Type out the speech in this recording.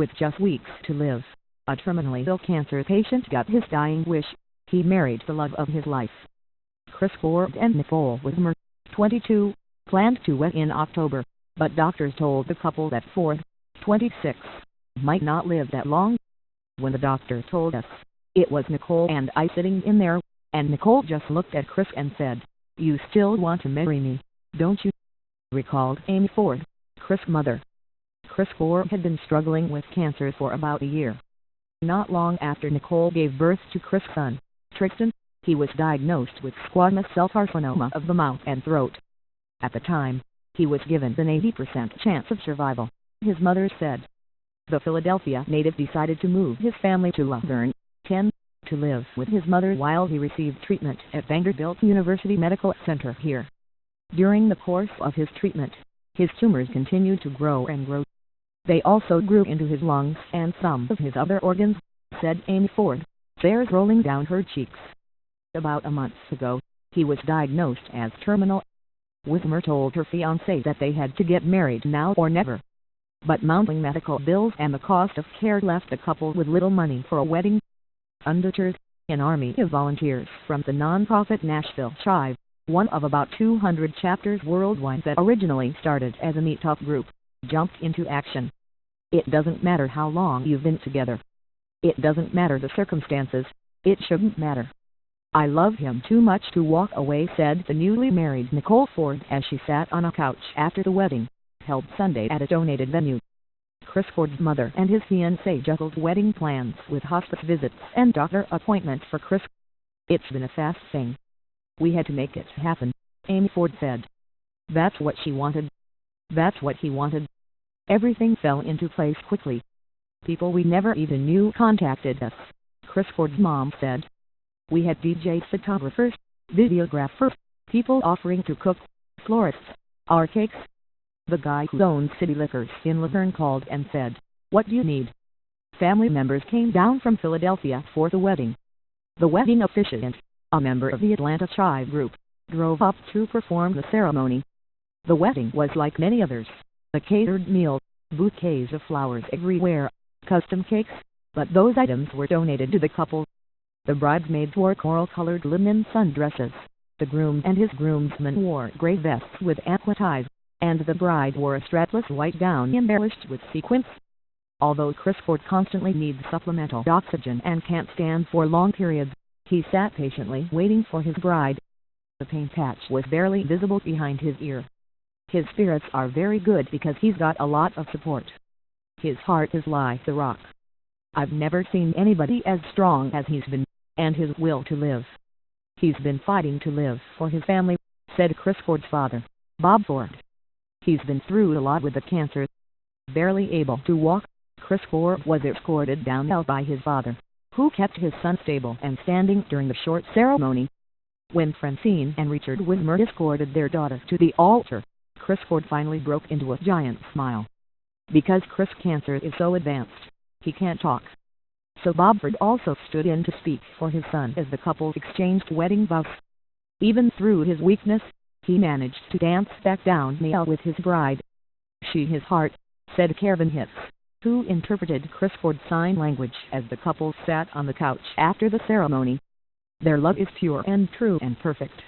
With just weeks to live, a terminally ill cancer patient got his dying wish. He married the love of his life. Chris Ford and Nicole Whitmer, 22, planned to wed in October, but doctors told the couple that Ford, 26, might not live that long. When the doctor told us, it was Nicole and I sitting in there, and Nicole just looked at Chris and said, "You still want to marry me, don't you?" recalled Amy Ford, Chris' mother. Chris Ford had been struggling with cancer for about a year. Not long after Nicole gave birth to Chris' son, Tristan, he was diagnosed with squamous cell carcinoma of the mouth and throat. At the time, he was given an 80% chance of survival, his mother said. The Philadelphia native decided to move his family to Luverne, 10, to live with his mother while he received treatment at Vanderbilt University Medical Center here. During the course of his treatment, his tumors continued to grow and grow. They also grew into his lungs and some of his other organs, said Amy Ford, tears rolling down her cheeks. About a month ago, he was diagnosed as terminal. Whitmer told her fiancé that they had to get married now or never. But mounting medical bills and the cost of care left the couple with little money for a wedding. Undeterred, an army of volunteers from the nonprofit Nashville Chive, one of about 200 chapters worldwide that originally started as a meetup group, jumped into action. It doesn't matter how long you've been together. It doesn't matter the circumstances. It shouldn't matter. I love him too much to walk away, said the newly married Nicole Ford as she sat on a couch after the wedding, held Sunday at a donated venue. Chris Ford's mother and his fiancé juggled wedding plans with hospice visits and doctor appointments for Chris. It's been a fast thing. We had to make it happen, Amy Ford said. That's what she wanted. That's what he wanted. Everything fell into place quickly. People we never even knew contacted us, Chris Ford's mom said. We had DJs, photographers, videographers, people offering to cook, florists, our cakes. The guy who owns City Liquors in Luverne called and said, "What do you need?" Family members came down from Philadelphia for the wedding. The wedding officiant, a member of the Atlanta Chive group, drove up to perform the ceremony. The wedding was like many others, a catered meal, bouquets of flowers everywhere, custom cakes, but those items were donated to the couple. The bridesmaids wore coral-colored linen sundresses, the groom and his groomsmen wore gray vests with aqua ties, and the bride wore a strapless white gown embellished with sequins. Although Chris Ford constantly needs supplemental oxygen and can't stand for long periods, he sat patiently waiting for his bride. The pain patch was barely visible behind his ear. His spirits are very good because he's got a lot of support. His heart is like the rock. I've never seen anybody as strong as he's been, and his will to live. He's been fighting to live for his family, said Chris Ford's father, Bob Ford. He's been through a lot with the cancer. Barely able to walk, Chris Ford was escorted down by his father, who kept his son stable and standing during the short ceremony. When Francine and Richard Whitmer escorted their daughter to the altar, Chris Ford finally broke into a giant smile. Because Chris' cancer is so advanced, he can't talk. So Bob Ford also stood in to speak for his son as the couple exchanged wedding vows. Even through his weakness, he managed to dance back down the aisle with his bride. She his heart, said Kevin Hitz, who interpreted Chris Ford's sign language as the couple sat on the couch after the ceremony. Their love is pure and true and perfect.